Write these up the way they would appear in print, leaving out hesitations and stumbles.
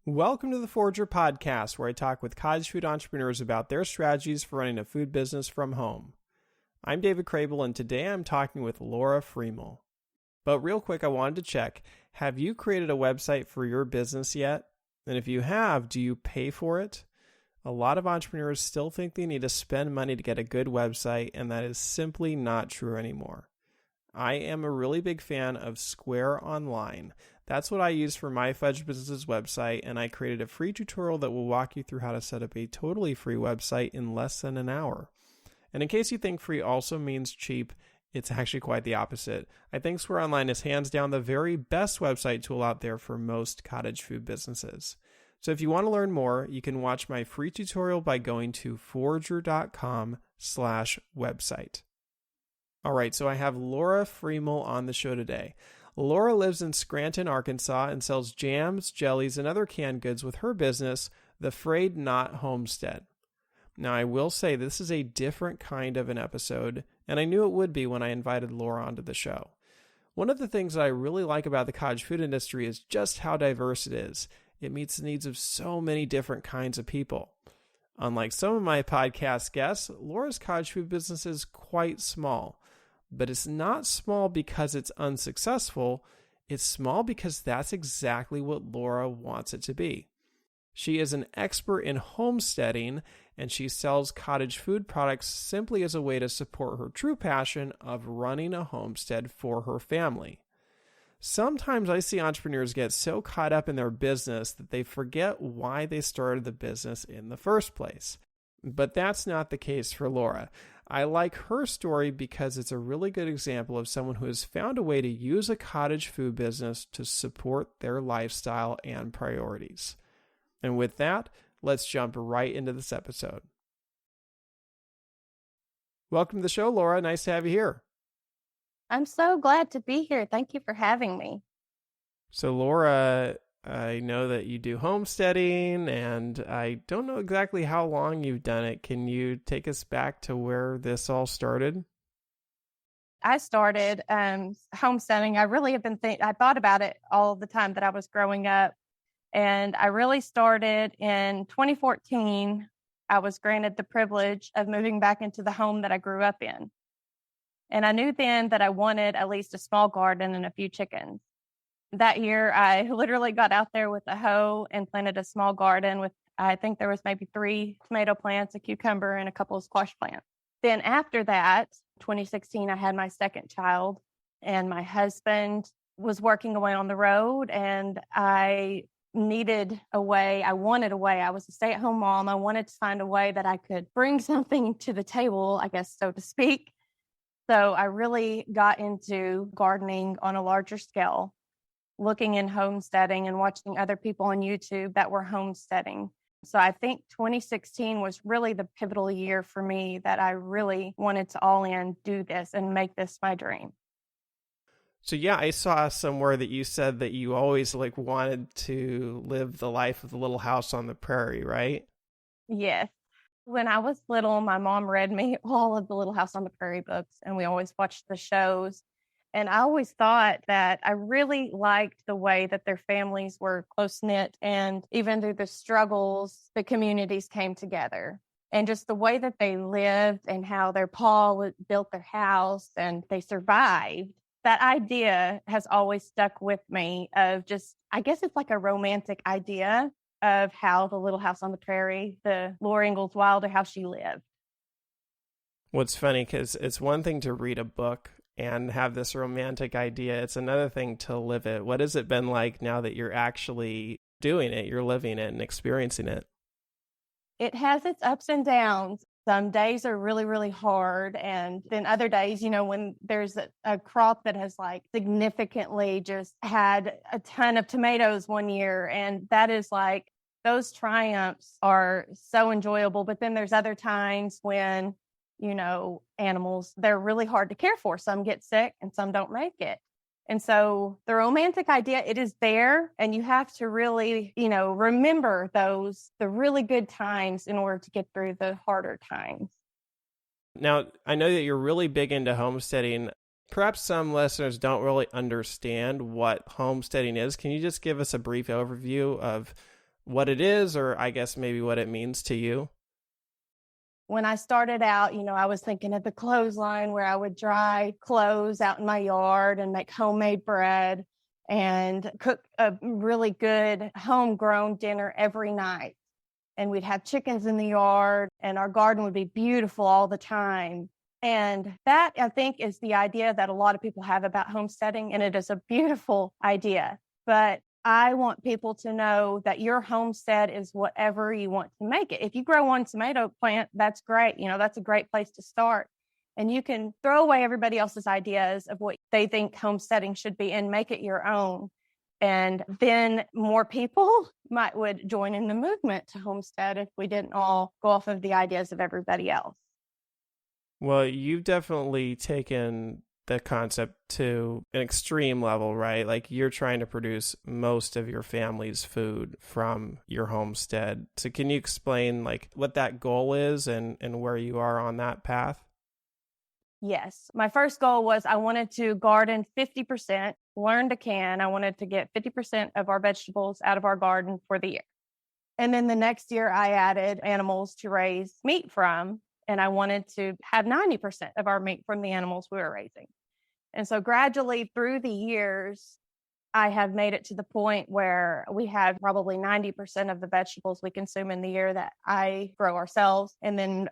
Welcome to the Forager Podcast, where I talk with cottage food entrepreneurs about their strategies for running a food business from home. I'm David Crable, and today I'm talking with Lora Friemel. But real quick, I wanted to check, have you created a website for your business yet? And if you have, do you pay for it? A lot of entrepreneurs still think they need to spend money to get a good website, and that is simply not true anymore. I am a really big fan of Square Online. That's what I use for my Fudge Business's website, and I created a free tutorial that will walk you through how to set up a totally free website in less than an hour. And in case you think free also means cheap, it's actually quite the opposite. I think Square Online is hands down the very best website tool out there for most cottage food businesses. So if you want to learn more, you can watch my free tutorial by going to forager.com/website. All right, so I have Lora Friemel on the show today. Lora lives in Scranton, Arkansas, and sells jams, jellies, and other canned goods with her business, the Frayed Knot Homestead. Now, I will say this is a different kind of an episode, and I knew it would be when I invited Lora onto the show. One of the things that I really like about the cottage food industry is just how diverse it is. It meets the needs of so many different kinds of people. Unlike some of my podcast guests, Lora's cottage food business is quite small. But it's not small because it's unsuccessful. It's small because that's exactly what Lora wants it to be. She is an expert in homesteading, and she sells cottage food products simply as a way to support her true passion of running a homestead for her family. Sometimes I see entrepreneurs get so caught up in their business that they forget why they started the business in the first place. But that's not the case for Lora. I like her story because it's a really good example of someone who has found a way to use a cottage food business to support their lifestyle and priorities. And with that, let's jump right into this episode. Welcome to the show, Lora. Nice to have you here. I'm so glad to be here. Thank you for having me. So, Lora, I know that you do homesteading, and I don't know exactly how long you've done it. Can you take us back to where this all started? I started homesteading. I really have been I thought about it all the time that I was growing up, and I really started in 2014. I was granted the privilege of moving back into the home that I grew up in. And I knew then that I wanted at least a small garden and a few chickens. That year, I literally got out there with a hoe and planted a small garden with, I think there was maybe 3 tomato plants, a cucumber, and a couple of squash plants. Then after that, 2016, I had my second child, and my husband was working away on the road, and I needed a way. I wanted a way. I was a stay-at-home mom. I wanted to find a way that I could bring something to the table, I guess, so to speak. So I really got into gardening on a larger scale, looking in homesteading and watching other people on YouTube that were homesteading. So I think 2016 was really the pivotal year for me that I really wanted to all in do this and make this my dream. So yeah, I saw somewhere that you said that you always wanted to live the life of the little house on the prairie, right? Yes. When I was little, my mom read me all of the Little House on the Prairie books, and we always watched the shows. And I always thought that I really liked the way that their families were close-knit, and even through the struggles, the communities came together. And just the way that they lived and how their pa built their house and they survived, that idea has always stuck with me of just, I guess it's like a romantic idea of how the Little House on the Prairie, the Laura Ingalls Wilder, how she lived. What's funny, because it's one thing to read a book and have this romantic idea. It's another thing to live it. What has it been like now that you're actually doing it, you're living it and experiencing it? It has its ups and downs. Some days are really, really hard. And then other days, when there's a crop that has significantly just had a ton of tomatoes one year. And that is those triumphs are so enjoyable. But then there's other times when, animals, they're really hard to care for. Some get sick and some don't make it. And so the romantic idea, it is there, and you have to really, remember the really good times in order to get through the harder times. Now, I know that you're really big into homesteading. Perhaps some listeners don't really understand what homesteading is. Can you just give us a brief overview of what it is, or I guess maybe what it means to you? When I started out, I was thinking of the clothesline where I would dry clothes out in my yard and make homemade bread and cook a really good homegrown dinner every night. And we'd have chickens in the yard and our garden would be beautiful all the time. And that, I think, is the idea that a lot of people have about homesteading. And it is a beautiful idea. But I want people to know that your homestead is whatever you want to make it. If you grow one tomato plant, that's great. That's a great place to start. And you can throw away everybody else's ideas of what they think homesteading should be and make it your own. And then more people would join in the movement to homestead if we didn't all go off of the ideas of everybody else. Well, you've definitely taken the concept to an extreme level, right? Like you're trying to produce most of your family's food from your homestead. So can you explain like what that goal is and where you are on that path? Yes. My first goal was I wanted to garden 50%, learn to can. I wanted to get 50% of our vegetables out of our garden for the year. And then the next year I added animals to raise meat from, and I wanted to have 90% of our meat from the animals we were raising. And so gradually through the years, I have made it to the point where we have probably 90% of the vegetables we consume in the year that I grow ourselves. And then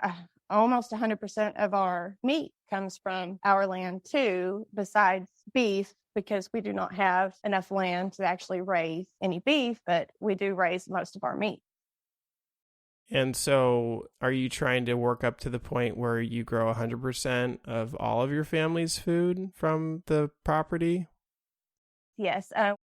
almost 100% of our meat comes from our land too, besides beef, because we do not have enough land to actually raise any beef, but we do raise most of our meat. And so are you trying to work up to the point where you grow 100% of all of your family's food from the property? Yes.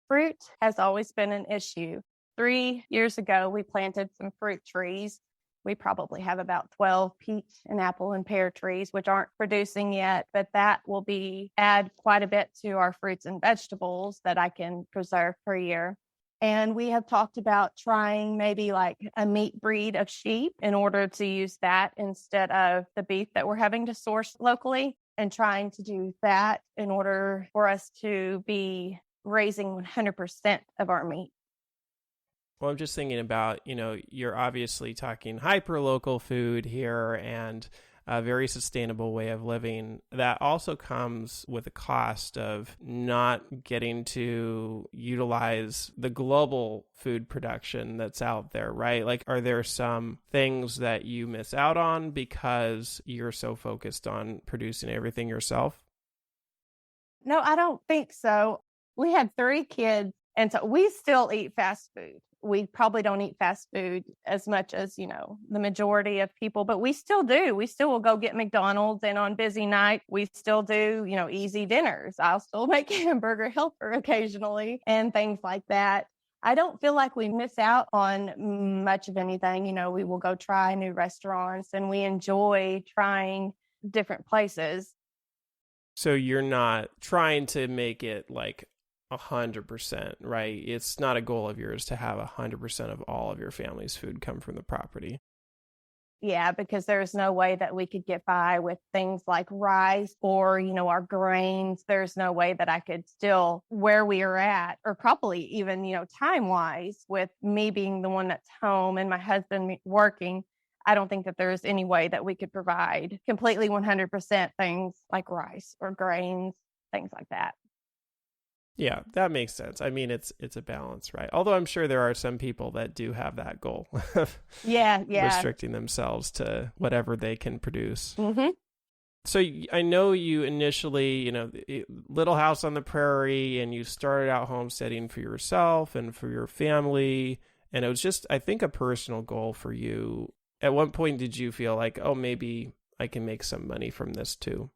Fruit has always been an issue. 3 years ago, we planted some fruit trees. We probably have about 12 peach and apple and pear trees, which aren't producing yet, but that will add quite a bit to our fruits and vegetables that I can preserve per year. And we have talked about trying maybe like a meat breed of sheep in order to use that instead of the beef that we're having to source locally, and trying to do that in order for us to be raising 100% of our meat. Well, I'm just thinking about, you're obviously talking hyper local food here and a very sustainable way of living. That also comes with a cost of not getting to utilize the global food production that's out there, right? Like, are there some things that you miss out on because you're so focused on producing everything yourself? No, I don't think so. We have 3 kids, and so we still eat fast food. We probably don't eat fast food as much as, the majority of people, but we still do. We still will go get McDonald's, and on busy night, we still do, easy dinners. I'll still make hamburger helper occasionally and things like that. I don't feel like we miss out on much of anything. We will go try new restaurants and we enjoy trying different places. So you're not trying to make it like 100%, right? It's not a goal of yours to have 100% of all of your family's food come from the property. Yeah, because there's no way that we could get by with things like rice or, our grains. There's no way that I could still where we are at, or probably even, time wise, with me being the one that's home and my husband working. I don't think that there's any way that we could provide completely 100% things like rice or grains, things like that. Yeah, that makes sense. I mean, it's a balance, right? Although I'm sure there are some people that do have that goal of yeah. restricting themselves to whatever they can produce. Mm-hmm. So I know you initially, little house on the prairie, and you started out homesteading for yourself and for your family. And it was just, I think, a personal goal for you. At what point did you feel like, oh, maybe I can make some money from this too?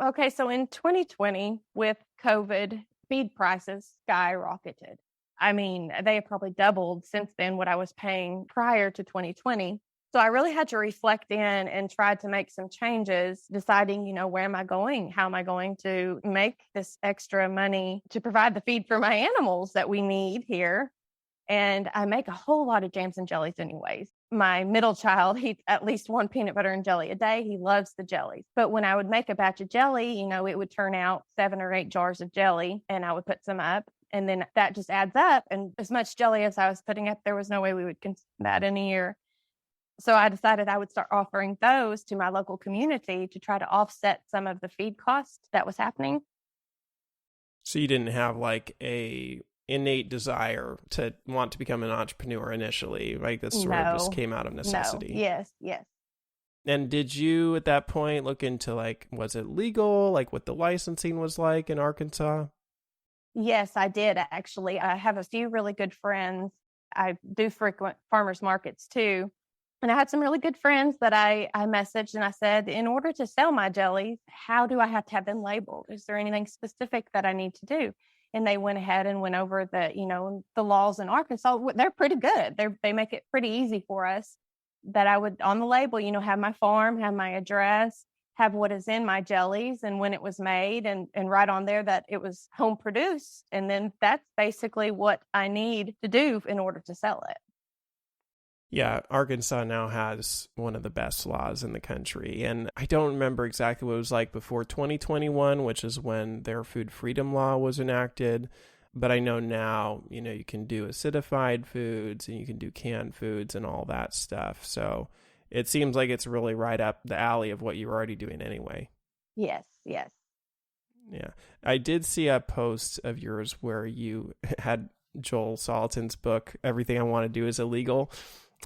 Okay, so in 2020, with COVID, feed prices skyrocketed. I mean, they have probably doubled since then what I was paying prior to 2020. So I really had to reflect in and try to make some changes, deciding, where am I going? How am I going to make this extra money to provide the feed for my animals that we need here? And I make a whole lot of jams and jellies anyways. My middle child, he eats at least 1 peanut butter and jelly a day. He loves the jellies. But when I would make a batch of jelly, it would turn out 7 or 8 jars of jelly, and I would put some up. And then that just adds up. And as much jelly as I was putting up, there was no way we would consume that in a year. So I decided I would start offering those to my local community to try to offset some of the feed cost that was happening. So you didn't have like a innate desire to want to become an entrepreneur initially, right? This sort of just came out of necessity. No. Yes. And did you at that point look into like, was it legal, like what the licensing was like in Arkansas? Yes, I did actually. I have a few really good friends. I do frequent farmers markets too. And I had some really good friends that I messaged and I said, in order to sell my jellies, how do I have to have them labeled? Is there anything specific that I need to do? And they went ahead and went over the laws in Arkansas. They're pretty good. They make it pretty easy for us that I would on the label, have my farm, have my address, have what is in my jellies and when it was made and write on there that it was home produced. And then that's basically what I need to do in order to sell it. Yeah, Arkansas now has one of the best laws in the country. And I don't remember exactly what it was like before 2021, which is when their food freedom law was enacted. But I know now, you can do acidified foods and you can do canned foods and all that stuff. So it seems like it's really right up the alley of what you're already doing anyway. Yes. Yeah. I did see a post of yours where you had Joel Salatin's book, Everything I Want to Do is Illegal.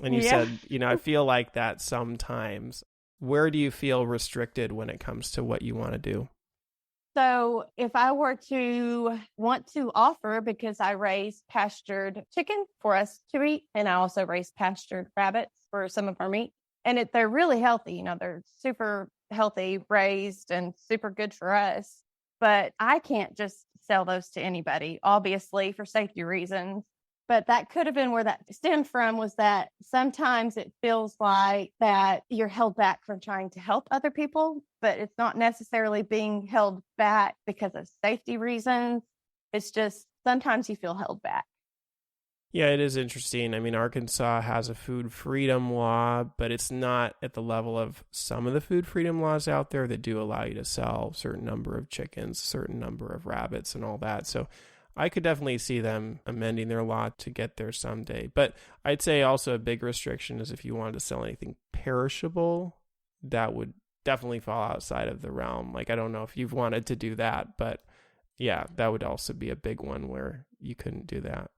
And you said, I feel like that sometimes. Where do you feel restricted when it comes to what you want to do? So if I were to want to offer, because I raise pastured chicken for us to eat, and I also raise pastured rabbits for some of our meat, and they're really healthy. They're super healthy, raised, and super good for us. But I can't just sell those to anybody, obviously, for safety reasons. But that could have been where that stemmed from, was that sometimes it feels like that you're held back from trying to help other people, but it's not necessarily being held back because of safety reasons. It's just sometimes you feel held back. Yeah, it is interesting. I mean, Arkansas has a food freedom law, but it's not at the level of some of the food freedom laws out there that do allow you to sell a certain number of chickens, a certain number of rabbits and all that. So I could definitely see them amending their law to get there someday. But I'd say also a big restriction is if you wanted to sell anything perishable, that would definitely fall outside of the realm. Like, I don't know if you've wanted to do that, but yeah, that would also be a big one where you couldn't do that.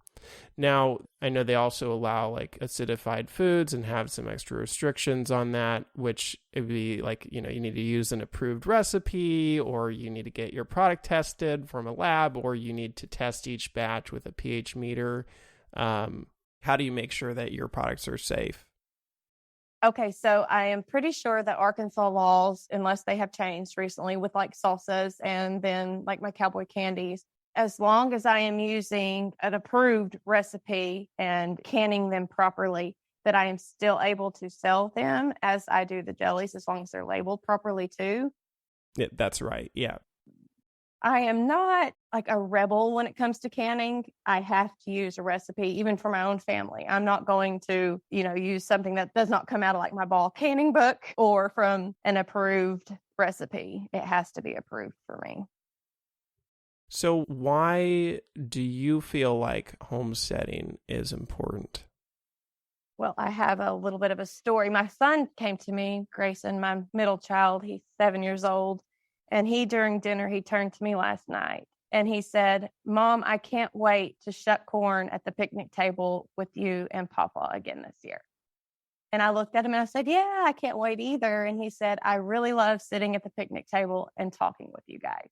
Now, I know they also allow like acidified foods and have some extra restrictions on that, which it would be like, you need to use an approved recipe, or you need to get your product tested from a lab, or you need to test each batch with a pH meter. How do you make sure that your products are safe? Okay, so I am pretty sure that Arkansas laws, unless they have changed recently with like salsas and then like my cowboy candies, as long as I am using an approved recipe and canning them properly, that I am still able to sell them as I do the jellies, as long as they're labeled properly too. Yeah, that's right. Yeah. I am not like a rebel when it comes to canning. I have to use a recipe, even for my own family. I'm not going to, use something that does not come out of like my ball canning book or from an approved recipe. It has to be approved for me. So why do you feel like homesteading is important? Well, I have a little bit of a story. My son came to me, Grayson, my middle child. He's 7 years old. And during dinner, he turned to me last night and he said, "Mom, I can't wait to shuck corn at the picnic table with you and Papa again this year." And I looked at him and I said, "Yeah, I can't wait either." And he said, "I really love sitting at the picnic table and talking with you guys."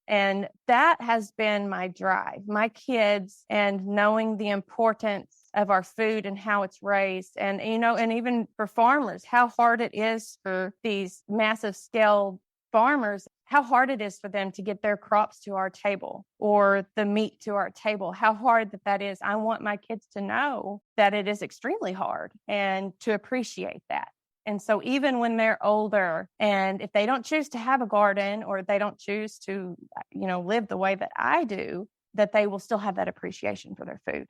And that has been my drive, my kids, and knowing the importance of our food and how it's raised. And, and even for farmers, how hard it is for these massive scale farmers, how hard it is for them to get their crops to our table or the meat to our table, how hard that is. I want my kids to know that it is extremely hard and to appreciate that. And so even when they're older, and if they don't choose to have a garden or they don't choose to, live the way that I do, that they will still have that appreciation for their food.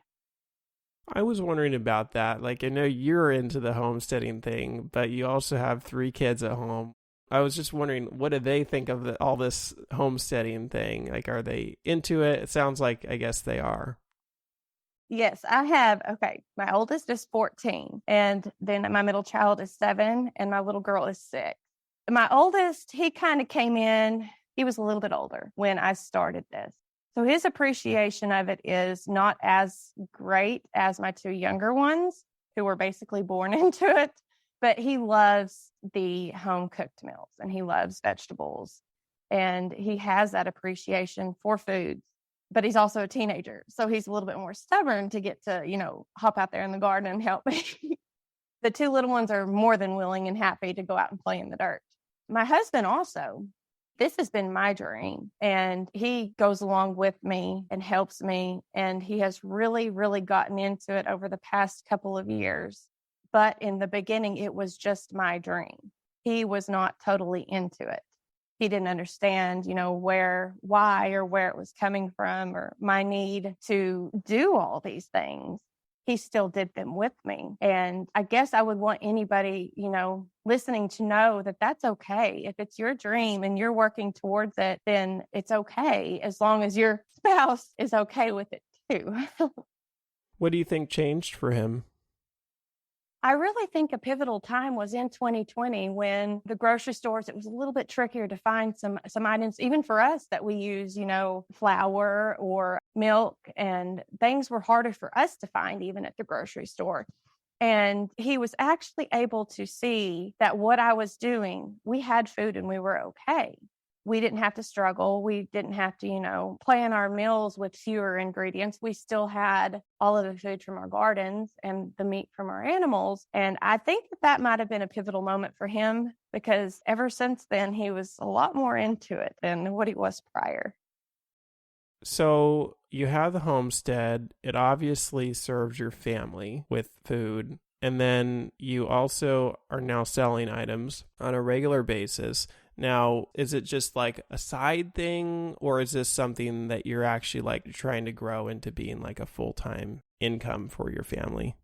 I was wondering about that. Like, I know you're into the homesteading thing, but you also have 3 kids at home. I was just wondering, what do they think of all this homesteading thing? Like, are they into it? It sounds like, I guess they are. Yes, I have. Okay, my oldest is 14, and then my middle child is 7, and my little girl is 6. My oldest, he kind of came in, he was a little bit older when I started this. So his appreciation of it is not as great as my 2 younger ones who were basically born into it, but he loves the home cooked meals and he loves vegetables and he has that appreciation for food. But he's also a teenager, so he's a little bit more stubborn to get to, hop out there in the garden and help me. The 2 little ones are more than willing and happy to go out and play in the dirt. My husband also, this has been my dream, and he goes along with me and helps me, and he has really, really gotten into it over the past couple of years. But in the beginning, it was just my dream. He was not totally into it. He didn't understand, why or where it was coming from or my need to do all these things. He still did them with me. And I guess I would want anybody, listening to know that that's okay. If it's your dream and you're working towards it, then it's okay as long as your spouse is okay with it too. What do you think changed for him? I really think a pivotal time was in 2020 when the grocery stores, it was a little bit trickier to find some items, even for us that we use, flour or milk, and things were harder for us to find even at the grocery store. And he was actually able to see that what I was doing, we had food and we were okay. We didn't have to struggle. We didn't have to, plan our meals with fewer ingredients. We still had all of the food from our gardens and the meat from our animals. And I think that might have been a pivotal moment for him because ever since then, he was a lot more into it than what he was prior. So you have the homestead. It obviously serves your family with food. And then you also are now selling items on a regular basis. Now, is it just like a side thing, or is this something that you're actually like trying to grow into being like a full-time income for your family?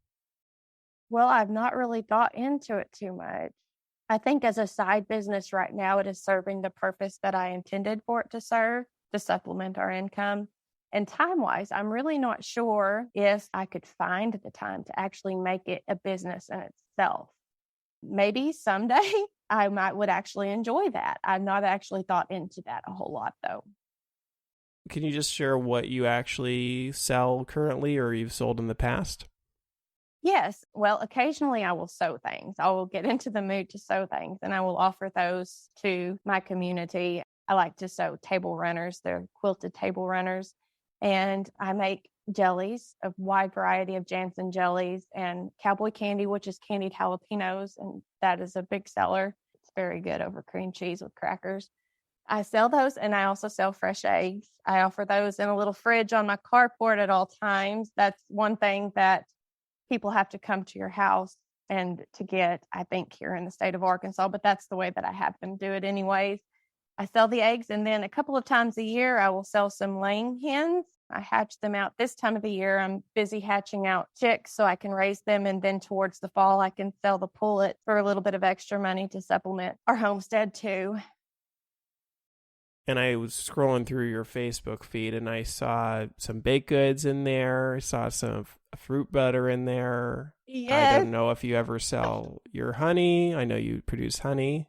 Well, I've not really thought into it too much. I think as a side business right now, it is serving the purpose that I intended for it to serve, to supplement our income. And time-wise, I'm really not sure if I could find the time to actually make it a business in itself. Maybe someday I would actually enjoy that. I've not actually thought into that a whole lot, though. Can you just share what you actually sell currently or you've sold in the past? Yes. Well, occasionally I will sew things. I will get into the mood to sew things, and I will offer those to my community. I like to sew table runners. They're quilted table runners. And I make jellies, a wide variety of Jansen jellies, and cowboy candy, which is candied jalapenos, and that is a big seller. It's very good over cream cheese with crackers. I sell those, and I also sell fresh eggs. I offer those in a little fridge on my carport at all times. That's one thing that people have to come to your house and to get, I think, here in the state of Arkansas, but that's the way that I have them do it anyways. I sell the eggs, and then a couple of times a year, I will sell some laying hens. I hatch them out this time of the year. I'm busy hatching out chicks so I can raise them. And then towards the fall, I can sell the pullet for a little bit of extra money to supplement our homestead too. And I was scrolling through your Facebook feed and I saw some baked goods in there. I saw some fruit butter in there. Yes. I don't know if you ever sell your honey. I know you produce honey.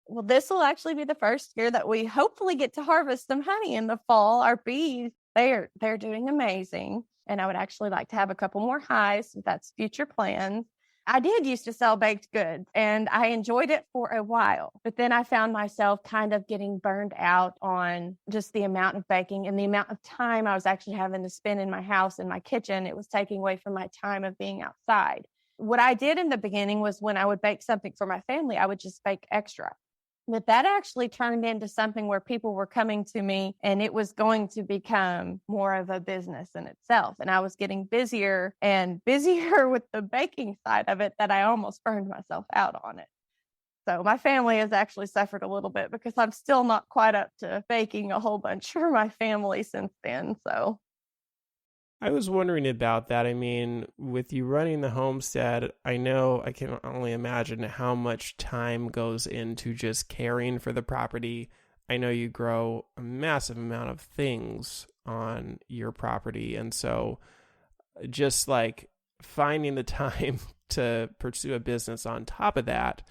Well, this will actually be the first year that we hopefully get to harvest some honey in the fall. Our bees, they're doing amazing. And I would actually like to have a couple more hives. So that's future plans. I did used to sell baked goods and I enjoyed it for a while, but then I found myself kind of getting burned out on just the amount of baking and the amount of time I was actually having to spend in my house, in my kitchen. It was taking away from my time of being outside. What I did in the beginning was when I would bake something for my family, I would just bake extra. But that actually turned into something where people were coming to me and it was going to become more of a business in itself. And I was getting busier and busier with the baking side of it that I almost burned myself out on it. So my family has actually suffered a little bit because I'm still not quite up to baking a whole bunch for my family since then. So I was wondering about that. I mean, with you running the homestead, I know I can only imagine how much time goes into just caring for the property. I know you grow a massive amount of things on your property. And so just like finding the time to pursue a business on top of that,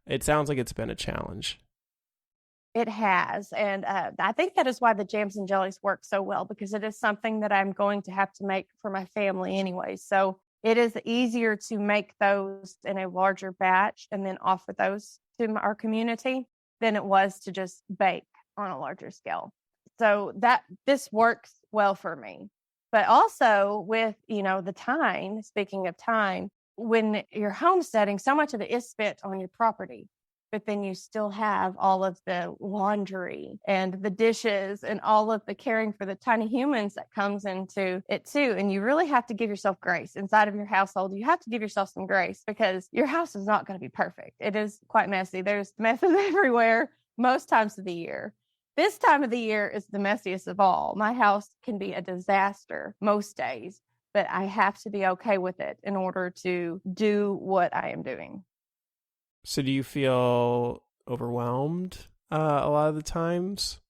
it sounds like it's been a challenge. It has. And I think that is why the jams and jellies work so well, because it is something that I'm going to have to make for my family anyway. So it is easier to make those in a larger batch and then offer those to our community than it was to just bake on a larger scale. So that this works well for me. But also with, the time, speaking of time, when you're homesteading, so much of it is spent on your property, but then you still have all of the laundry and the dishes and all of the caring for the tiny humans that comes into it too. And you really have to give yourself grace inside of your household. You have to give yourself some grace because your house is not going to be perfect. It is quite messy. There's messes everywhere most times of the year. This time of the year is the messiest of all. My house can be a disaster most days, but I have to be okay with it in order to do what I am doing. So do you feel overwhelmed a lot of the times?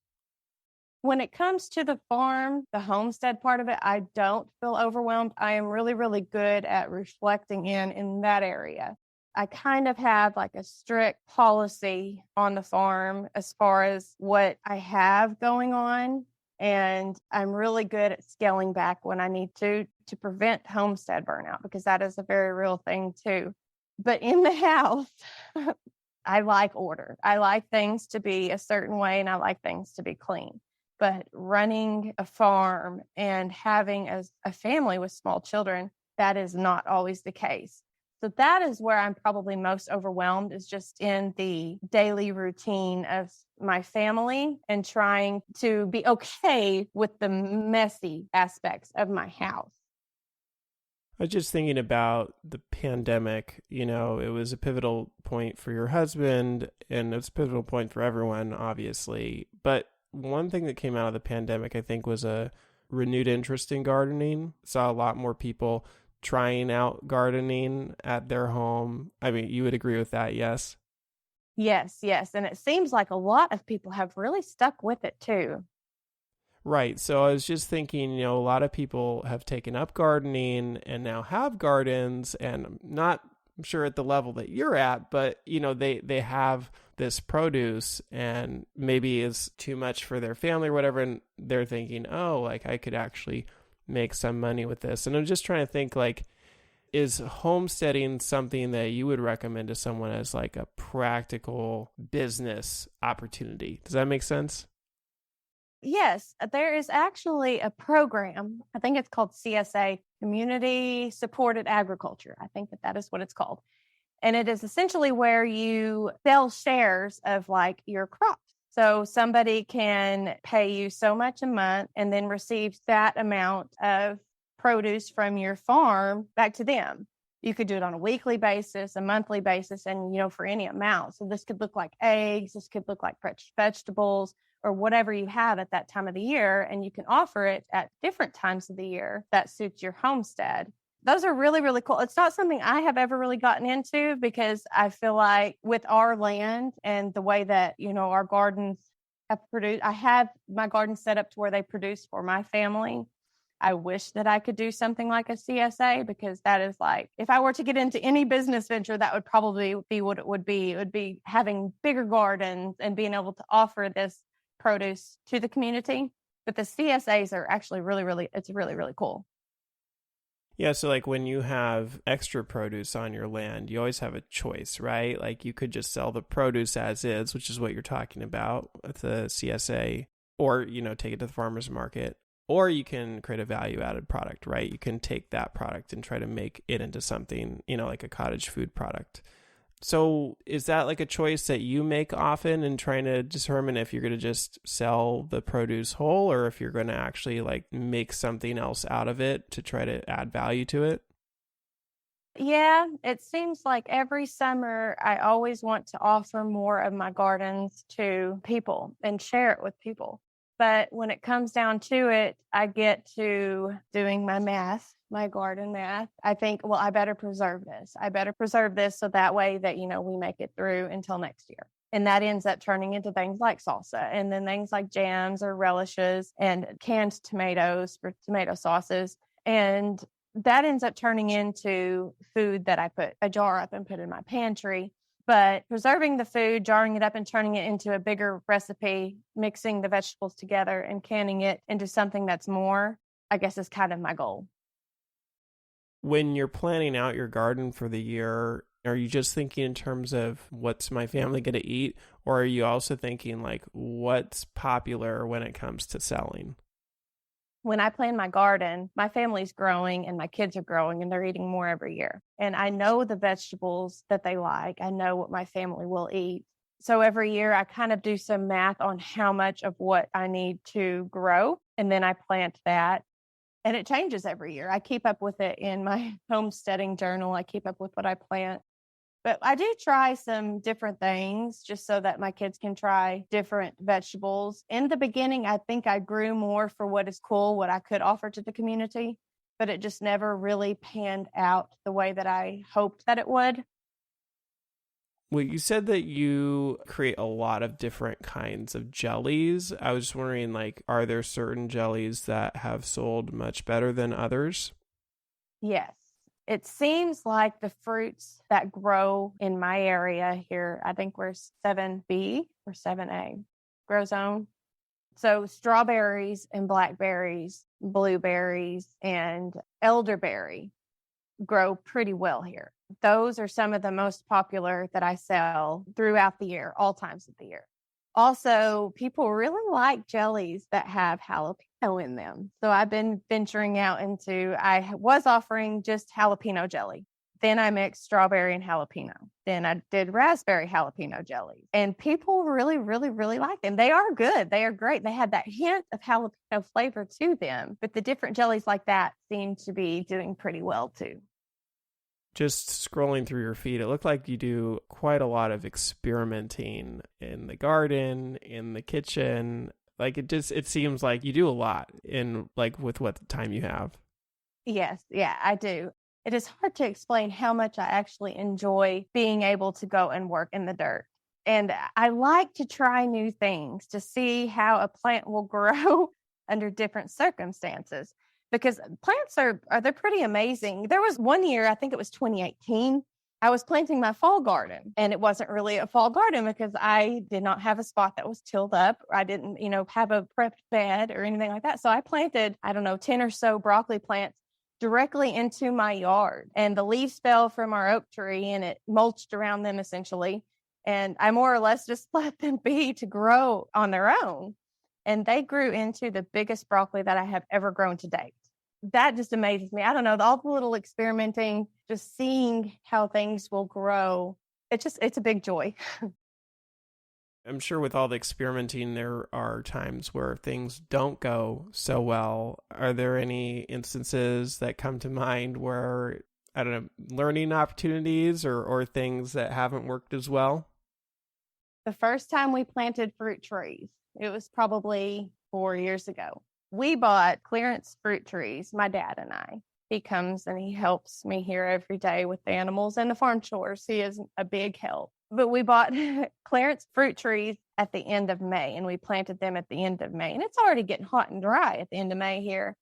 When it comes to the farm, the homestead part of it, I don't feel overwhelmed. I am really, really good at reflecting in that area. I kind of have like a strict policy on the farm as far as what I have going on. And I'm really good at scaling back when I need to prevent homestead burnout, because that is a very real thing too. But in the house, I like order. I like things to be a certain way and I like things to be clean. But running a farm and having a family with small children, that is not always the case. So that is where I'm probably most overwhelmed, is just in the daily routine of my family and trying to be okay with the messy aspects of my house. I was just thinking about the pandemic. It was a pivotal point for your husband, and it's a pivotal point for everyone, obviously. But one thing that came out of the pandemic, I think, was a renewed interest in gardening. Saw a lot more people trying out gardening at their home. I mean, you would agree with that, yes? Yes, yes. And it seems like a lot of people have really stuck with it too. Right. So I was just thinking, a lot of people have taken up gardening and now have gardens, and I'm not sure at the level that you're at, but they have this produce and maybe is too much for their family or whatever, and they're thinking, oh, like I could actually make some money with this. And I'm just trying to think, like, is homesteading something that you would recommend to someone as like a practical business opportunity? Does that make sense? Yes, there is actually a program. I think it's called CSA, Community Supported Agriculture. I think that is what it's called. And it is essentially where you sell shares of like your crops. So somebody can pay you so much a month and then receive that amount of produce from your farm back to them. You could do it on a weekly basis, a monthly basis, and for any amount. So this could look like eggs, this could look like fresh vegetables, or whatever you have at that time of the year, and you can offer it at different times of the year that suits your homestead. Those are really, really cool. It's not something I have ever really gotten into, because I feel like with our land and the way that, our gardens have produced, I have my garden set up to where they produce for my family. I wish that I could do something like a CSA, because that is like, if I were to get into any business venture, that would probably be what it would be. It would be having bigger gardens and being able to offer this produce to the community. But the CSAs are actually really, really, it's really, really cool. Yeah, so like when you have extra produce on your land, you always have a choice, right? Like you could just sell the produce as is, which is what you're talking about with the CSA, or, take it to the farmer's market, or you can create a value added product, right? You can take that product and try to make it into something, like a cottage food product. So is that like a choice that you make often in trying to determine if you're going to just sell the produce whole, or if you're going to actually like make something else out of it to try to add value to it? Yeah, it seems like every summer I always want to offer more of my gardens to people and share it with people. But when it comes down to it, I get to doing my math, my garden math. I think, well, I better preserve this. I better preserve this so that way that, we make it through until next year. And that ends up turning into things like salsa and then things like jams or relishes and canned tomatoes for tomato sauces. And that ends up turning into food that I put a jar up and put in my pantry. But preserving the food, jarring it up and turning it into a bigger recipe, mixing the vegetables together and canning it into something that's more, I guess is kind of my goal. When you're planning out your garden for the year, are you just thinking in terms of what's my family going to eat? Or are you also thinking like what's popular when it comes to selling? When I plan my garden, my family's growing and my kids are growing and they're eating more every year. And I know the vegetables that they like. I know what my family will eat. So every year I kind of do some math on how much of what I need to grow. And then I plant that. And it changes every year. I keep up with it in my homesteading journal. I keep up with what I plant. But I do try some different things just so that my kids can try different vegetables. In the beginning, I think I grew more for what is cool, what I could offer to the community, but it just never really panned out the way that I hoped that it would. Well, you said that you create a lot of different kinds of jellies. I was just wondering, like, are there certain jellies that have sold much better than others? Yes. It seems like the fruits that grow in my area here, I think we're 7B or 7A grow zone. So strawberries and blackberries, blueberries and elderberry grow pretty well here. Those are some of the most popular that I sell throughout the year, all times of the year. Also, people really like jellies that have jalapeno in them. So I've been venturing out into, I was offering just jalapeno jelly. Then I mixed strawberry and jalapeno. Then I did raspberry jalapeno jelly. And people really, really, really like them. They are good. They are great. They had that hint of jalapeno flavor to them. But the different jellies like that seem to be doing pretty well too. Just scrolling through your feed, it looked like you do quite a lot of experimenting in the garden, in the kitchen. Like it seems like you do a lot in like with what time you have. Yes, yeah, I do. It is hard to explain how much I actually enjoy being able to go and work in the dirt. And I like to try new things to see how a plant will grow under different circumstances because plants they're pretty amazing. There was one year, I think it was 2018, I was planting my fall garden and it wasn't really a fall garden because I did not have a spot that was tilled up. I didn't, have a prepped bed or anything like that. So I planted, 10 or so broccoli plants directly into my yard and the leaves fell from our oak tree and it mulched around them essentially. And I more or less just let them be to grow on their own. And they grew into the biggest broccoli that I have ever grown to date. That just amazes me. I don't know, all the little experimenting, just seeing how things will grow. It's a big joy. I'm sure with all the experimenting, there are times where things don't go so well. Are there any instances that come to mind where, I don't know, learning opportunities or things that haven't worked as well? The first time we planted fruit trees, it was probably 4 years ago. We bought clearance fruit trees, my dad and I. He comes and he helps me here every day with the animals and the farm chores. He is a big help. But we bought clearance fruit trees at the end of May and we planted them at the end of May. And it's already getting hot and dry at the end of May here.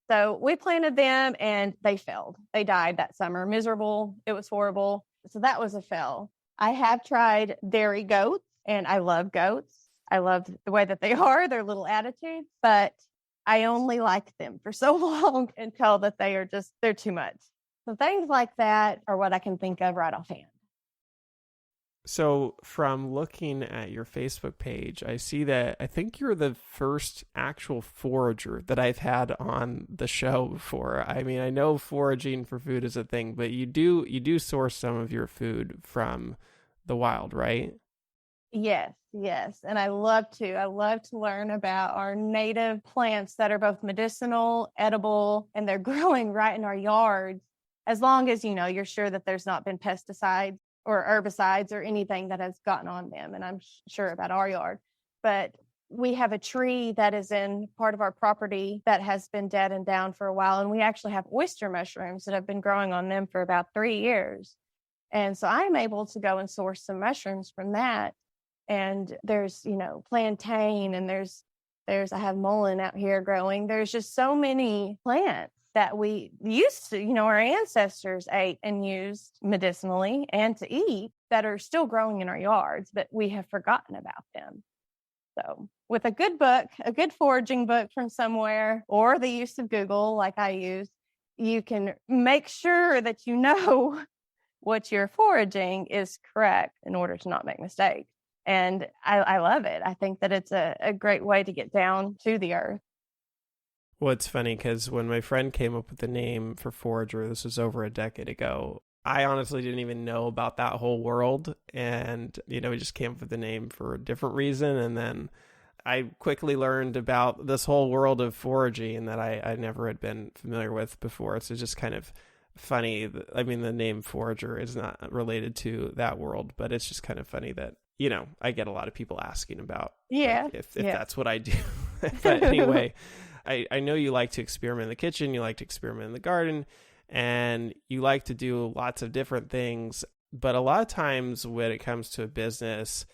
So we planted them and they failed. They died that summer. Miserable. It was horrible. So that was a fail. I have tried dairy goats and I love goats. I love the way that they are, their little attitudes, but I only liked them for so long until that they're too much. So things like that are what I can think of right offhand. So from looking at your Facebook page, I see that I think you're the first actual forager that I've had on the show before. I mean, I know foraging for food is a thing, but you do source some of your food from the wild, right? Yes. And I love to. I love to learn about our native plants that are both medicinal, edible, and they're growing right in our yards. As long as, you're sure that there's not been pesticides or herbicides or anything that has gotten on them. And I'm sure about our yard. But we have a tree that is in part of our property that has been dead and down for a while. And we actually have oyster mushrooms that have been growing on them for about 3 years. And so I'm able to go and source some mushrooms from that. And there's, plantain, and I have mullein out here growing. There's just so many plants that we used to, our ancestors ate and used medicinally and to eat that are still growing in our yards, but we have forgotten about them. So with a good book, a good foraging book from somewhere, or the use of Google like I use, you can make sure that you know what you're foraging is correct in order to not make mistakes. And I love it. I think that it's a great way to get down to the earth. Well, it's funny because when my friend came up with the name for forager, this was over a decade ago, I honestly didn't even know about that whole world. And, we just came up with the name for a different reason. And then I quickly learned about this whole world of foraging that I never had been familiar with before. So it's just kind of funny. I mean, the name forager is not related to that world, but it's just kind of funny that, I get a lot of people asking about if that's what I do. But anyway, I know you like to experiment in the kitchen, you like to experiment in the garden, and you like to do lots of different things. But a lot of times when it comes to a business,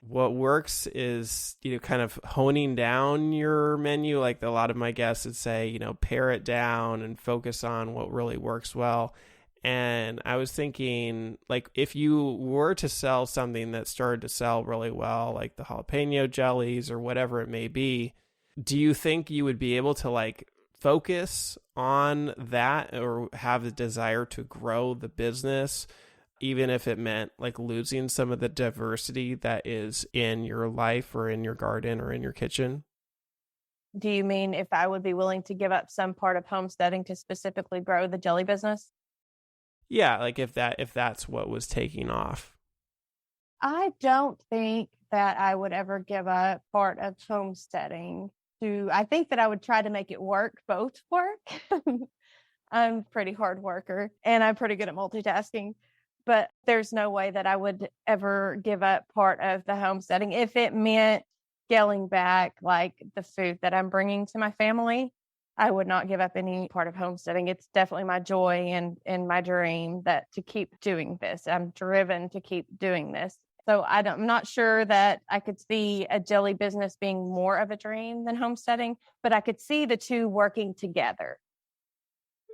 what works is, kind of honing down your menu. Like a lot of my guests would say, pare it down and focus on what really works well. And I was thinking, like, if you were to sell something that started to sell really well, like the jalapeno jellies or whatever it may be, do you think you would be able to like focus on that or have the desire to grow the business, even if it meant like losing some of the diversity that is in your life or in your garden or in your kitchen? Do you mean if I would be willing to give up some part of homesteading to specifically grow the jelly business? Yeah, like if that's what was taking off. I don't think that I would ever give up part of homesteading I think that I would try to make it both work. I'm a pretty hard worker and I'm pretty good at multitasking, but there's no way that I would ever give up part of the homesteading if it meant scaling back like the food that I'm bringing to my family. I would not give up any part of homesteading. It's definitely my joy and my dream that to keep doing this. I'm driven to keep doing this. So I'm not sure that I could see a jelly business being more of a dream than homesteading, but I could see the two working together.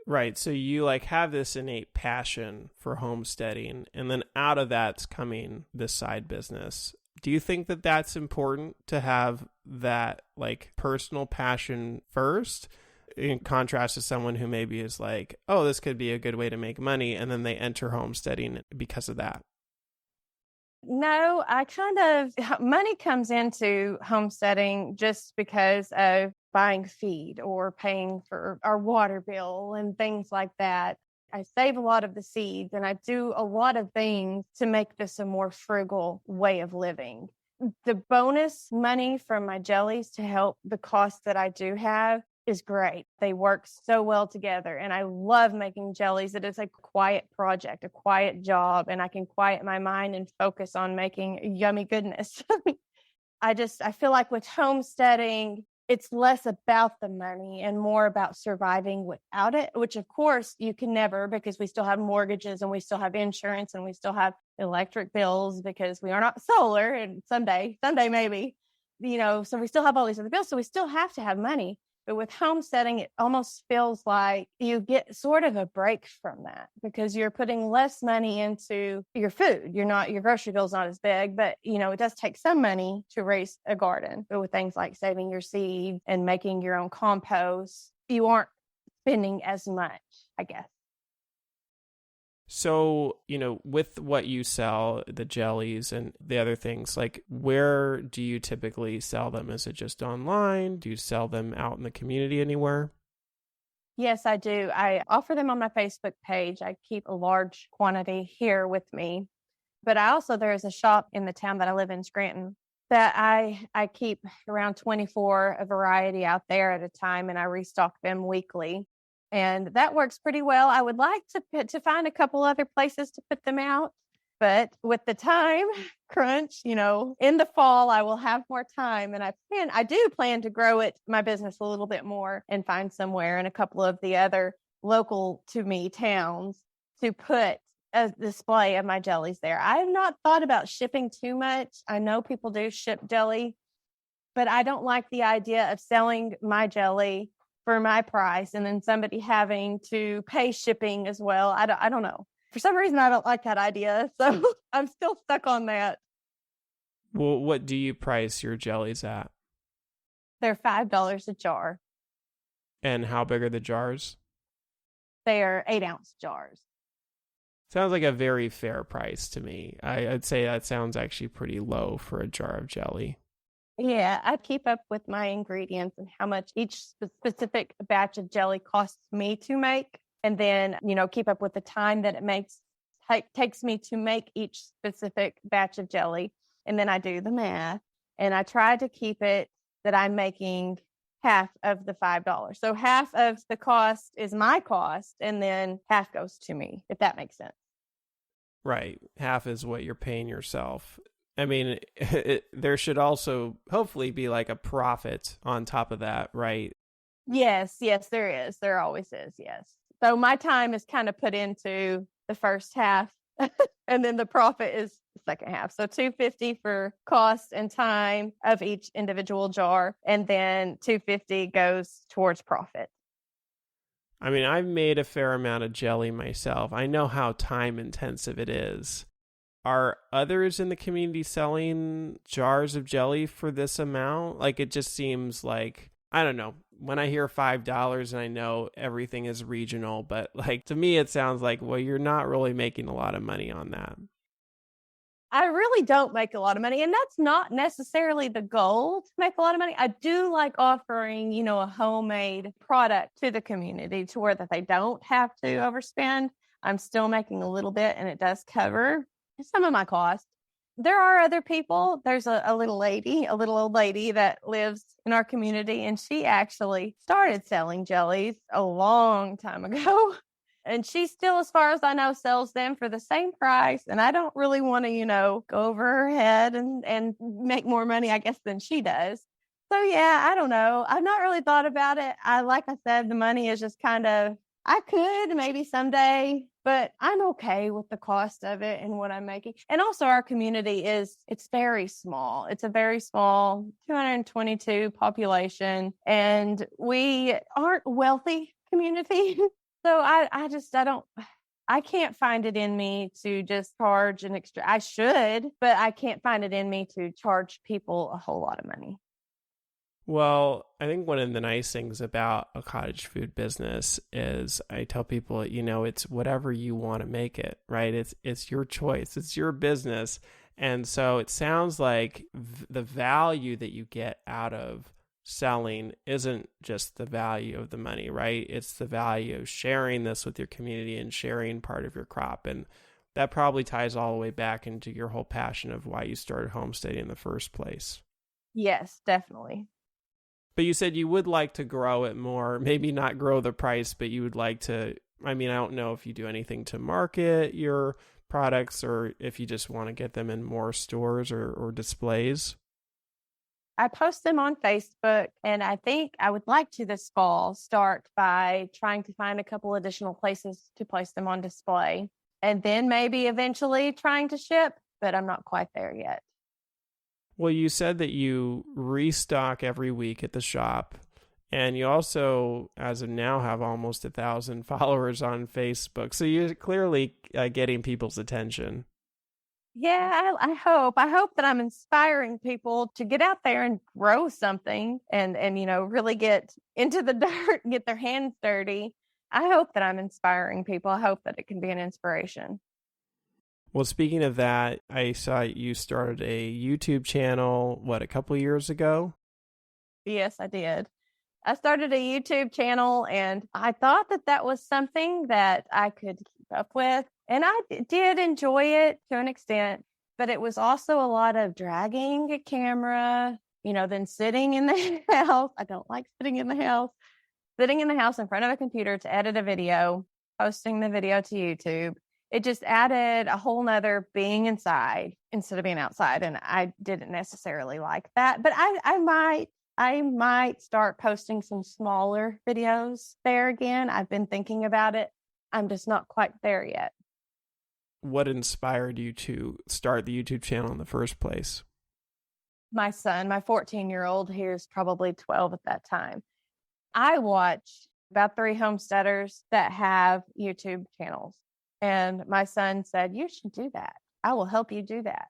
Right. So you like have this innate passion for homesteading, and then out of that's coming this side business. Do you think that that's important to have that like personal passion first, in contrast to someone who maybe is like, oh, this could be a good way to make money, and then they enter homesteading because of that? No, money comes into homesteading just because of buying feed or paying for our water bill and things like that. I save a lot of the seeds and I do a lot of things to make this a more frugal way of living. The bonus money from my jellies to help the costs that I do have is great. They work so well together and I love making jellies. It is a quiet project, a quiet job, and I can quiet my mind and focus on making yummy goodness. I feel like with homesteading, it's less about the money and more about surviving without it, which of course you can never, because we still have mortgages and we still have insurance and we still have electric bills because we are not solar, and someday maybe, so we still have all these other bills. So we still have to have money. But with homesteading, it almost feels like you get sort of a break from that because you're putting less money into your food. Your grocery bill's not as big, but it does take some money to raise a garden. But with things like saving your seed and making your own compost, you aren't spending as much, I guess. So, with what you sell, the jellies and the other things, like where do you typically sell them? Is it just online? Do you sell them out in the community anywhere? Yes, I do. I offer them on my Facebook page. I keep a large quantity here with me. But there is a shop in the town that I live in, Scranton, that I keep around 24 a variety out there at a time, and I restock them weekly. And that works pretty well. I would like to find a couple other places to put them out. But with the time crunch, in the fall, I will have more time. And I do plan to grow my business a little bit more and find somewhere in a couple of the other local to me towns to put a display of my jellies there. I have not thought about shipping too much. I know people do ship jelly, but I don't like the idea of selling my jelly for my price and then somebody having to pay shipping as well. I don't know. For some reason, I don't like that idea. So I'm still stuck on that. Well, what do you price your jellies at? They're $5 a jar. And how big are the jars? They are 8-ounce jars. Sounds like a very fair price to me. I'd say that sounds actually pretty low for a jar of jelly. Yeah, I keep up with my ingredients and how much each specific batch of jelly costs me to make. And then, keep up with the time that it takes me to make each specific batch of jelly. And then I do the math and I try to keep it that I'm making half of the $5. So half of the cost is my cost and then half goes to me, if that makes sense. Right. Half is what you're paying yourself. I mean, there should also hopefully be like a profit on top of that, right? Yes, there is. There always is, yes. So my time is kind of put into the first half and then the profit is the second half. So $250 for cost and time of each individual jar. And then $250 goes towards profit. I mean, I've made a fair amount of jelly myself. I know how time intensive it is. Are others in the community selling jars of jelly for this amount? Like, it just seems like, I don't know. When I hear $5 and I know everything is regional, but like to me, it sounds like, well, you're not really making a lot of money on that. I really don't make a lot of money. And that's not necessarily the goal to make a lot of money. I do like offering, a homemade product to the community to where that they don't have to overspend. I'm still making a little bit and it does cover some of my costs. There are other people. There's a little old lady that lives in our community, and she actually started selling jellies a long time ago. And she still, as far as I know, sells them for the same price. And I don't really want to, go over her head and make more money, I guess, than she does. So, yeah, I don't know. I've not really thought about it. Like I said, the money is just kind of, I could maybe someday, but I'm okay with the cost of it and what I'm making. And also our community it's very small. It's a very small 222 population and we aren't wealthy community. So I can't find it in me to just charge an extra. I should, but I can't find it in me to charge people a whole lot of money. Well, I think one of the nice things about a cottage food business is I tell people, it's whatever you want to make it, right? It's your choice. It's your business. And so it sounds like the value that you get out of selling isn't just the value of the money, right? It's the value of sharing this with your community and sharing part of your crop. And that probably ties all the way back into your whole passion of why you started homesteading in the first place. Yes, definitely. But you said you would like to grow it more, maybe not grow the price, but you would like to, I mean, I don't know if you do anything to market your products or if you just want to get them in more stores or displays. I post them on Facebook, and I think I would like to this fall start by trying to find a couple additional places to place them on display, and then maybe eventually trying to ship, but I'm not quite there yet. Well, you said that you restock every week at the shop, and you also, as of now, have almost 1,000 followers on Facebook. So you're clearly getting people's attention. Yeah, I hope that I'm inspiring people to get out there and grow something and really get into the dirt and get their hands dirty. I hope that I'm inspiring people. I hope that it can be an inspiration. Well, speaking of that, I saw you started a YouTube channel, a couple of years ago? Yes, I did. I started a YouTube channel and I thought that was something that I could keep up with. And I did enjoy it to an extent, but it was also a lot of dragging a camera, then sitting in the house. I don't like sitting in the house. Sitting in the house in front of a computer to edit a video, posting the video to YouTube. it just added a whole nother being inside instead of being outside. And I didn't necessarily like that, but I might start posting some smaller videos there again. I've been thinking about it. I'm just not quite there yet. What inspired you to start the YouTube channel in the first place? My son, my 14-year-old, he was probably 12 at that time. I watch about 3 homesteaders that have YouTube channels. And my son said, you should do that. I will help you do that.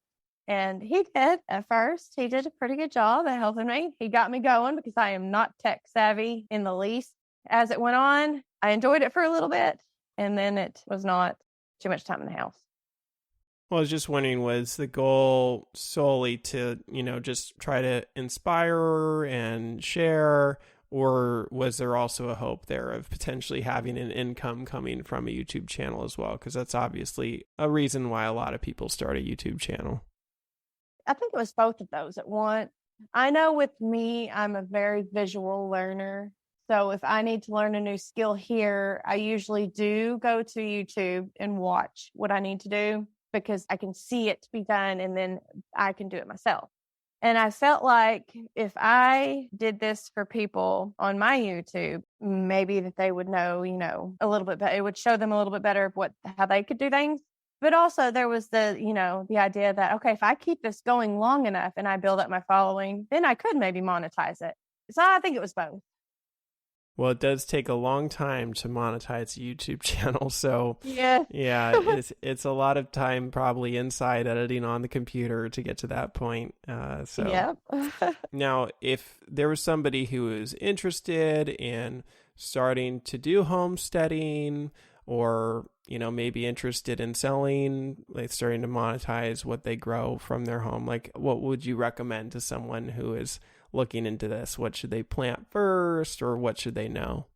And he did at first. He did a pretty good job at helping me. He got me going because I am not tech savvy in the least. As it went on, I enjoyed it for a little bit. And then it was not too much time in the house. Well, I was just wondering, was the goal solely to, just try to inspire and share, or was there also a hope there of potentially having an income coming from a YouTube channel as well? Because that's obviously a reason why a lot of people start a YouTube channel. I think it was both of those at once. I know with me, I'm a very visual learner. So if I need to learn a new skill here, I usually do go to YouTube and watch what I need to do because I can see it to be done and then I can do it myself. And I felt like if I did this for people on my YouTube, maybe that they would know, a little bit better. It would show them a little bit better of how they could do things. But also there was the idea that, okay, if I keep this going long enough and I build up my following, then I could maybe monetize it. So I think it was both. Well, it does take a long time to monetize a YouTube channel. So yeah, it's a lot of time probably inside editing on the computer to get to that point. Now, if there was somebody who was interested in starting to do homesteading, or maybe interested in selling, like starting to monetize what they grow from their home, like what would you recommend to someone who is looking into this? What should they plant first, or what should they know?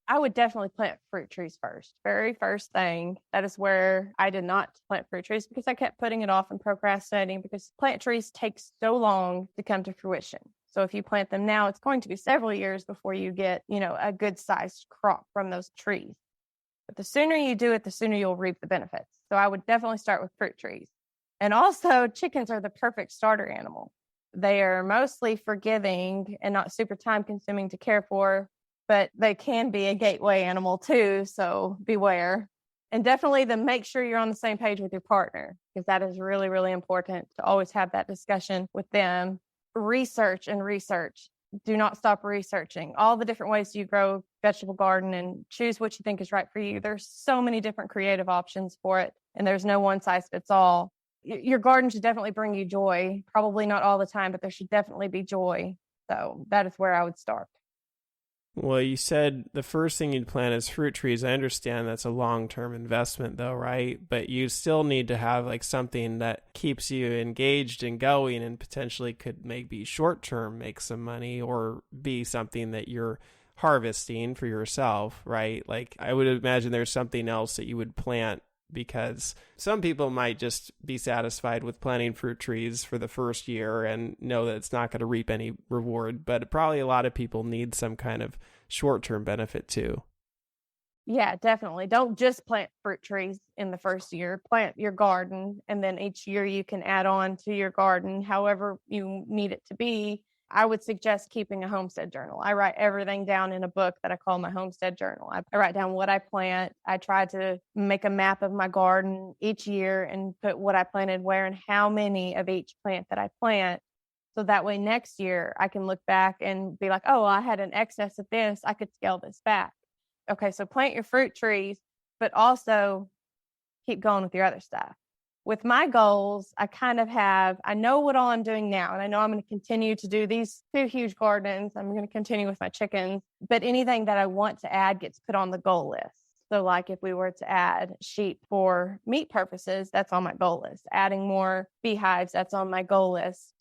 I would definitely plant fruit trees first. Very first thing. That is where I did not plant fruit trees because I kept putting it off and procrastinating because plant trees take so long to come to fruition. So if you plant them now, it's going to be several years before you get, a good sized crop from those trees. But the sooner you do it, the sooner you'll reap the benefits. So I would definitely start with fruit trees. And also, chickens are the perfect starter animal. They are mostly forgiving and not super time consuming to care for, but they can be a gateway animal too. So beware. And definitely make sure you're on the same page with your partner, because that is really, really important to always have that discussion with them. Research and research. Do not stop researching all the different ways you grow vegetable garden and choose what you think is right for you. There's so many different creative options for it, and there's no one size fits all. Your garden should definitely bring you joy. Probably not all the time, but there should definitely be joy. So that is where I would start. Well, you said the first thing you'd plant is fruit trees. I understand that's a long-term investment though, right? But you still need to have like something that keeps you engaged and going, and potentially could maybe short-term make some money, or be something that you're harvesting for yourself, right? Like I would imagine there's something else that you would plant, because some people might just be satisfied with planting fruit trees for the first year and know that it's not going to reap any reward, but probably a lot of people need some kind of short-term benefit too. Yeah, definitely. Don't just plant fruit trees in the first year. Plant your garden, and then each year you can add on to your garden however you need it to be. I would suggest keeping a homestead journal. I write everything down in a book that I call my homestead journal. I write down what I plant. I try to make a map of my garden each year and put what I planted where and how many of each plant that I plant. So that way next year I can look back and be like, oh, I had an excess of this. I could scale this back. Okay, so plant your fruit trees, but also keep going with your other stuff. With my goals, I know what all I'm doing now, and I know I'm going to continue to do these 2 huge gardens. I'm going to continue with my chickens, but anything that I want to add gets put on the goal list. So like if we were to add sheep for meat purposes, that's on my goal list. Adding more beehives, that's on my goal list.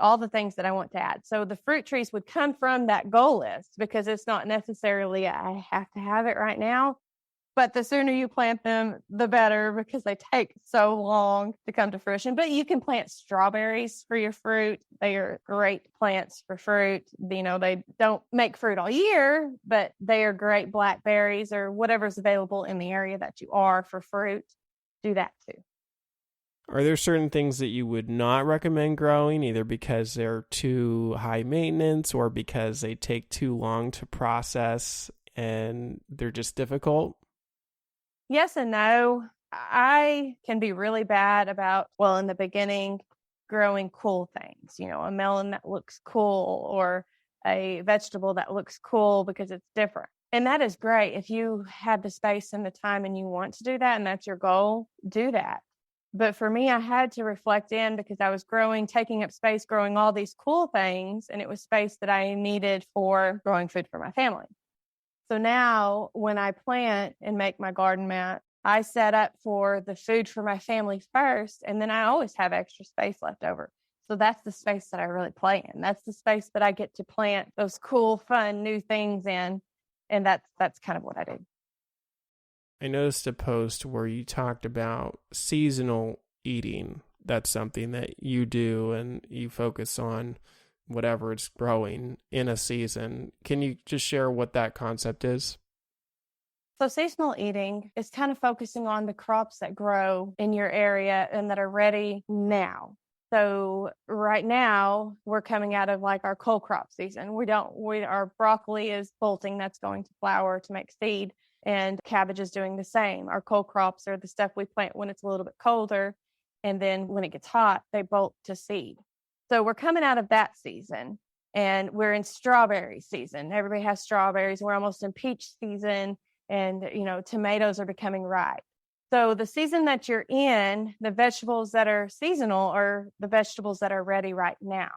All the things that I want to add. So the fruit trees would come from that goal list, because it's not necessarily I have to have it right now, But the sooner you plant them, the better, because they take so long to come to fruition. But you can plant strawberries for your fruit. They are great plants for fruit. They don't make fruit all year, but they are great blackberries or whatever's available in the area that you are for fruit. Do that too. Are there certain things that you would not recommend growing, either because they're too high maintenance or because they take too long to process and they're just difficult? Yes and no. I can be really bad about, in the beginning, growing cool things, a melon that looks cool or a vegetable that looks cool because it's different. And that is great. If you have the space and the time and you want to do that and that's your goal, do that. But for me, I had to reflect in because I was taking up space, growing all these cool things, and it was space that I needed for growing food for my family. So now when I plant and make my garden mat, I set up for the food for my family first, and then I always have extra space left over. So that's the space that I really play in. That's the space that I get to plant those cool, fun, new things in. And that's kind of what I do. I noticed a post where you talked about seasonal eating. That's something that you do and you focus on whatever it's growing in a season. Can you just share what that concept is? So seasonal eating is kind of focusing on the crops that grow in your area and that are ready now. So right now we're coming out of like our cold crop season. Our broccoli is bolting, that's going to flower to make seed, and cabbage is doing the same. Our cold crops are the stuff we plant when it's a little bit colder, and then when it gets hot, they bolt to seed. So we're coming out of that season, and we're in strawberry season. Everybody has strawberries. We're almost in peach season, and tomatoes are becoming ripe. So the season that you're in, the vegetables that are seasonal are the vegetables that are ready right now.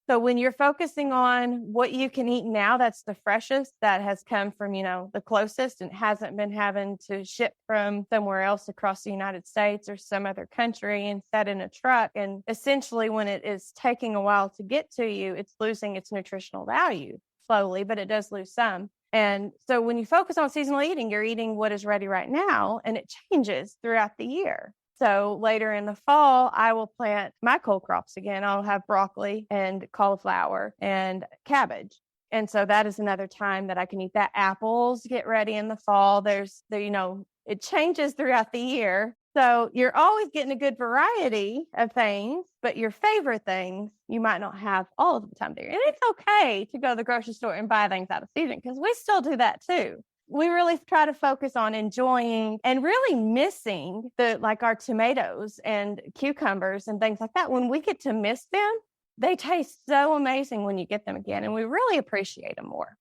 So when you're focusing on what you can eat now, that's the freshest, that has come from, the closest and hasn't been having to ship from somewhere else across the United States or some other country and set in a truck. And essentially when it is taking a while to get to you, it's losing its nutritional value slowly, but it does lose some. And so when you focus on seasonal eating, you're eating what is ready right now, and it changes throughout the year. So later in the fall, I will plant my cold crops again. I'll have broccoli and cauliflower and cabbage. And so that is another time that I can eat that. Apples get ready in the fall. It changes throughout the year. So you're always getting a good variety of things, but your favorite things, you might not have all of the time there. And it's okay to go to the grocery store and buy things out of season, because we still do that too. We really try to focus on enjoying and really missing our tomatoes and cucumbers and things like that. When we get to miss them, they taste so amazing when you get them again, and we really appreciate them more.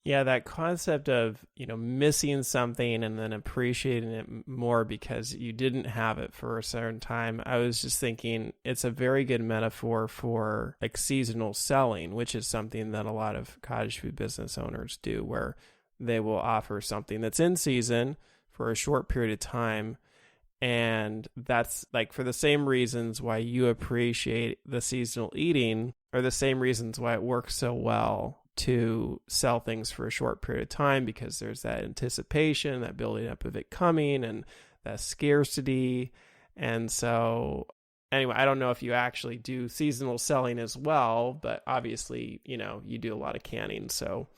Yeah, that concept of, missing something and then appreciating it more because you didn't have it for a certain time. I was just thinking it's a very good metaphor for like seasonal selling, which is something that a lot of cottage food business owners do, where they will offer something that's in season for a short period of time. And that's like for the same reasons why you appreciate the seasonal eating are the same reasons why it works so well to sell things for a short period of time, because there's that anticipation, that building up of it coming, and that scarcity. And so anyway, I don't know if you actually do seasonal selling as well, but obviously, you do a lot of canning. So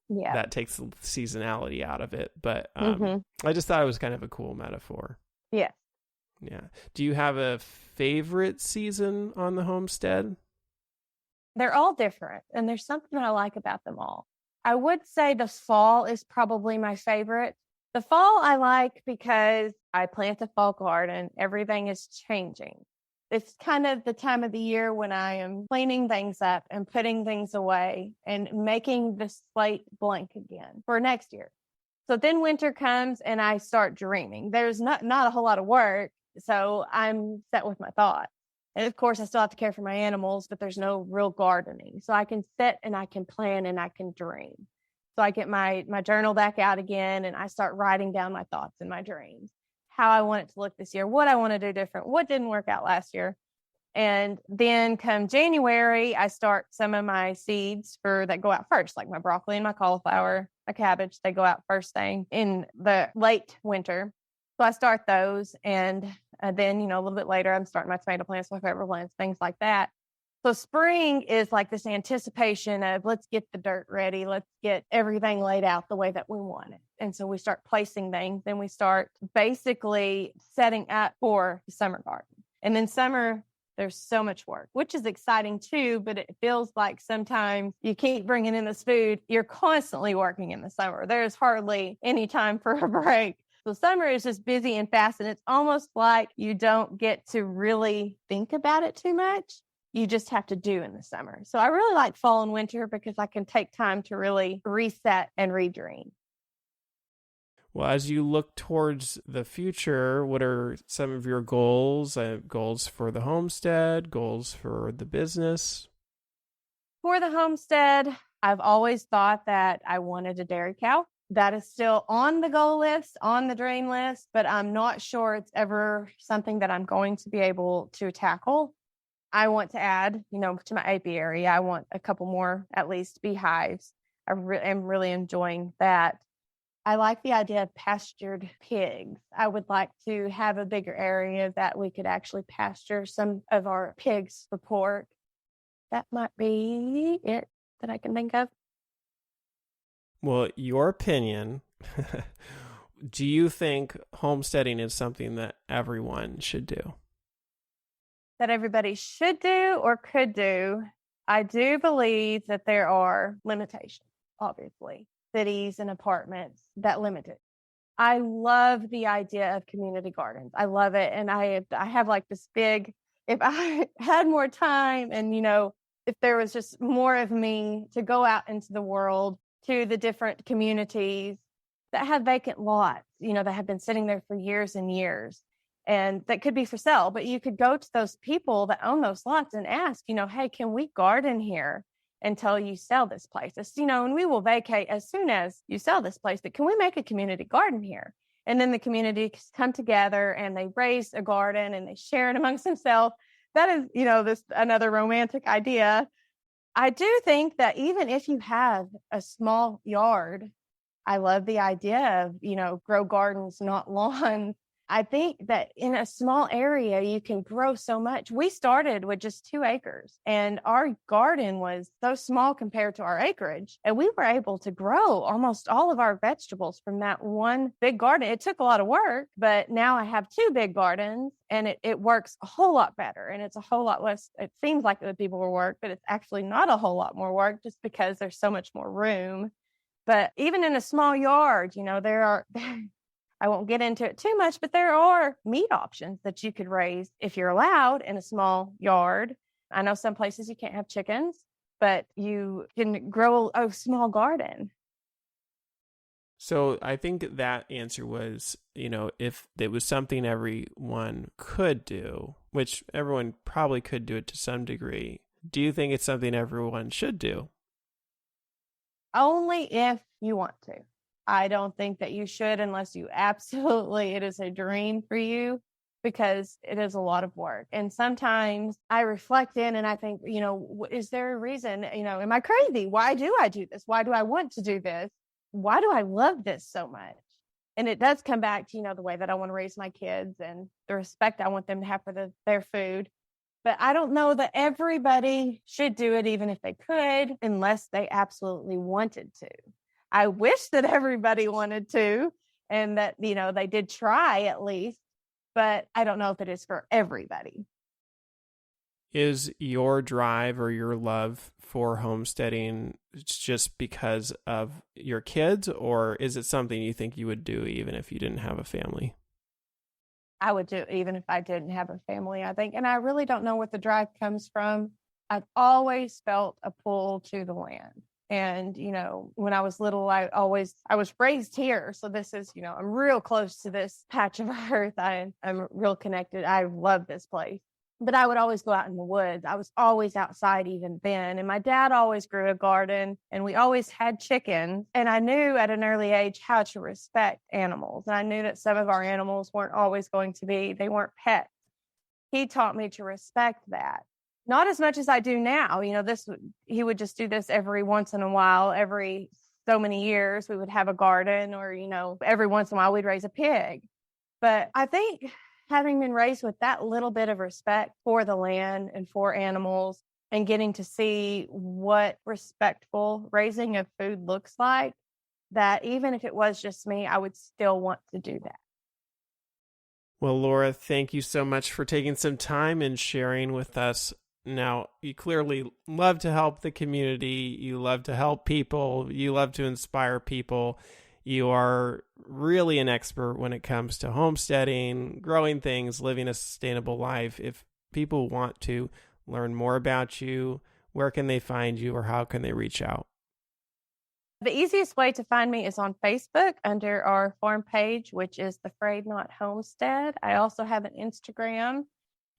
yeah, that takes the seasonality out of it. But I just thought it was kind of a cool metaphor. Yeah. Yeah. Do you have a favorite season on the homestead? They're all different, and there's something I like about them all. I would say the fall is probably my favorite. The fall I like because I plant a fall garden. Everything is changing. It's kind of the time of the year when I am cleaning things up and putting things away and making the slate blank again for next year. So then winter comes and I start dreaming. There's not a whole lot of work, so I'm set with my thoughts. And of course, I still have to care for my animals, but there's no real gardening. So I can sit and I can plan and I can dream. So I get my journal back out again and I start writing down my thoughts and my dreams, how I want it to look this year, what I want to do different, what didn't work out last year. And then come January, I start some of my seeds that go out first, like my broccoli and my cauliflower. a cabbage. They go out first thing in the late winter. So I start those. And then, a little bit later, I'm starting my tomato plants, my pepper plants, things like that. So spring is like this anticipation of let's get the dirt ready. Let's get everything laid out the way that we want it. And so we start placing things. Then we start basically setting up for the summer garden. And then summer, there's so much work, which is exciting too, but it feels like sometimes you keep bringing in this food. You're constantly working in the summer. There's hardly any time for a break. So summer is just busy and fast, and it's almost like you don't get to really think about it too much. You just have to do in the summer. So I really like fall and winter because I can take time to really reset and redream. Well, as you look towards the future, what are some of your goals? Goals for the homestead, goals for the business? For the homestead, I've always thought that I wanted a dairy cow. That is still on the goal list, on the dream list, but I'm not sure it's ever something that I'm going to be able to tackle. I want to add, to my apiary, I want a couple more, at least, beehives. I am really enjoying that. I like the idea of pastured pigs. I would like to have a bigger area that we could actually pasture some of our pigs for pork. That might be it that I can think of. Well, your opinion, do you think homesteading is something that everyone should do? That everybody should do or could do. I do believe that there are limitations, obviously, cities and apartments that limit it. I love the idea of community gardens. I love it. And I have like this big, if I had more time and, if there was just more of me to go out into the world to the different communities that have vacant lots, that have been sitting there for years and years. And that could be for sale, but you could go to those people that own those lots and ask, hey, can we garden here until you sell this place? And we will vacate as soon as you sell this place, but can we make a community garden here? And then the community come together and they raise a garden and they share it amongst themselves. That is, this another romantic idea. I do think that even if you have a small yard, I love the idea of, grow gardens, not lawns. I think that in a small area, you can grow so much. We started with just 2 acres and our garden was so small compared to our acreage. And we were able to grow almost all of our vegetables from that one big garden. It took a lot of work, but now I have 2 big gardens and it works a whole lot better. And it's a whole lot less, it seems like it would be more work, but it's actually not a whole lot more work just because there's so much more room. But even in a small yard, there are... I won't get into it too much, but there are meat options that you could raise if you're allowed in a small yard. I know some places you can't have chickens, but you can grow a small garden. So I think that answer was, if it was something everyone could do, which everyone probably could do it to some degree, do you think it's something everyone should do? Only if you want to. I don't think that you should unless you absolutely, it is a dream for you because it is a lot of work. And sometimes I reflect in and I think, is there a reason, am I crazy? Why do I do this? Why do I want to do this? Why do I love this so much? And it does come back to, the way that I want to raise my kids and the respect I want them to have for their food. But I don't know that everybody should do it, even if they could, unless they absolutely wanted to. I wish that everybody wanted to and that, they did try at least, but I don't know if it is for everybody. Is your drive or your love for homesteading just because of your kids, or is it something you think you would do even if you didn't have a family? I would do it even if I didn't have a family, I think. And I really don't know what the drive comes from. I've always felt a pull to the land. And, when I was little, I was raised here. So this is, I'm real close to this patch of earth. I'm real connected. I love this place. But I would always go out in the woods. I was always outside even then. And my dad always grew a garden and we always had chickens. And I knew at an early age how to respect animals. And I knew that some of our animals weren't always they weren't pets. He taught me to respect that. Not as much as I do now. He would just do this every once in a while, every so many years we would have a garden, or, every once in a while we'd raise a pig. But I think having been raised with that little bit of respect for the land and for animals, and getting to see what respectful raising of food looks like, that even if it was just me, I would still want to do that. Well, Lora, thank you so much for taking some time and sharing with us. Now, you clearly love to help the community. You love to help people. You love to inspire people. You are really an expert when it comes to homesteading, growing things, living a sustainable life. If people want to learn more about you, where can they find you, or how can they reach out? The easiest way to find me is on Facebook under our farm page, which is the Frayed Knot Homestead. I also have an Instagram,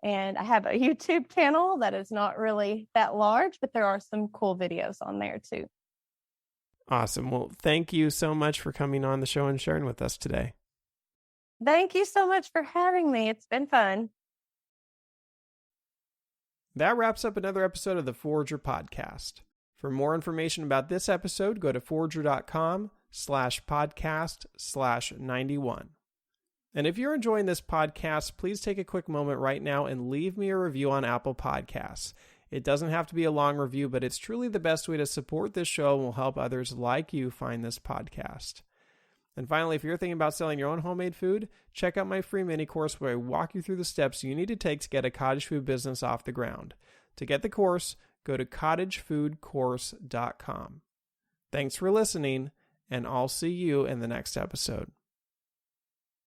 and I have a YouTube channel that is not really that large, but there are some cool videos on there too. Awesome. Well, thank you so much for coming on the show and sharing with us today. Thank you so much for having me. It's been fun. That wraps up another episode of the Forager Podcast. For more information about this episode, go to forager.com/podcast/91. And if you're enjoying this podcast, please take a quick moment right now and leave me a review on Apple Podcasts. It doesn't have to be a long review, but it's truly the best way to support this show and will help others like you find this podcast. And finally, if you're thinking about selling your own homemade food, check out my free mini course where I walk you through the steps you need to take to get a cottage food business off the ground. To get the course, go to cottagefoodcourse.com. Thanks for listening, and I'll see you in the next episode.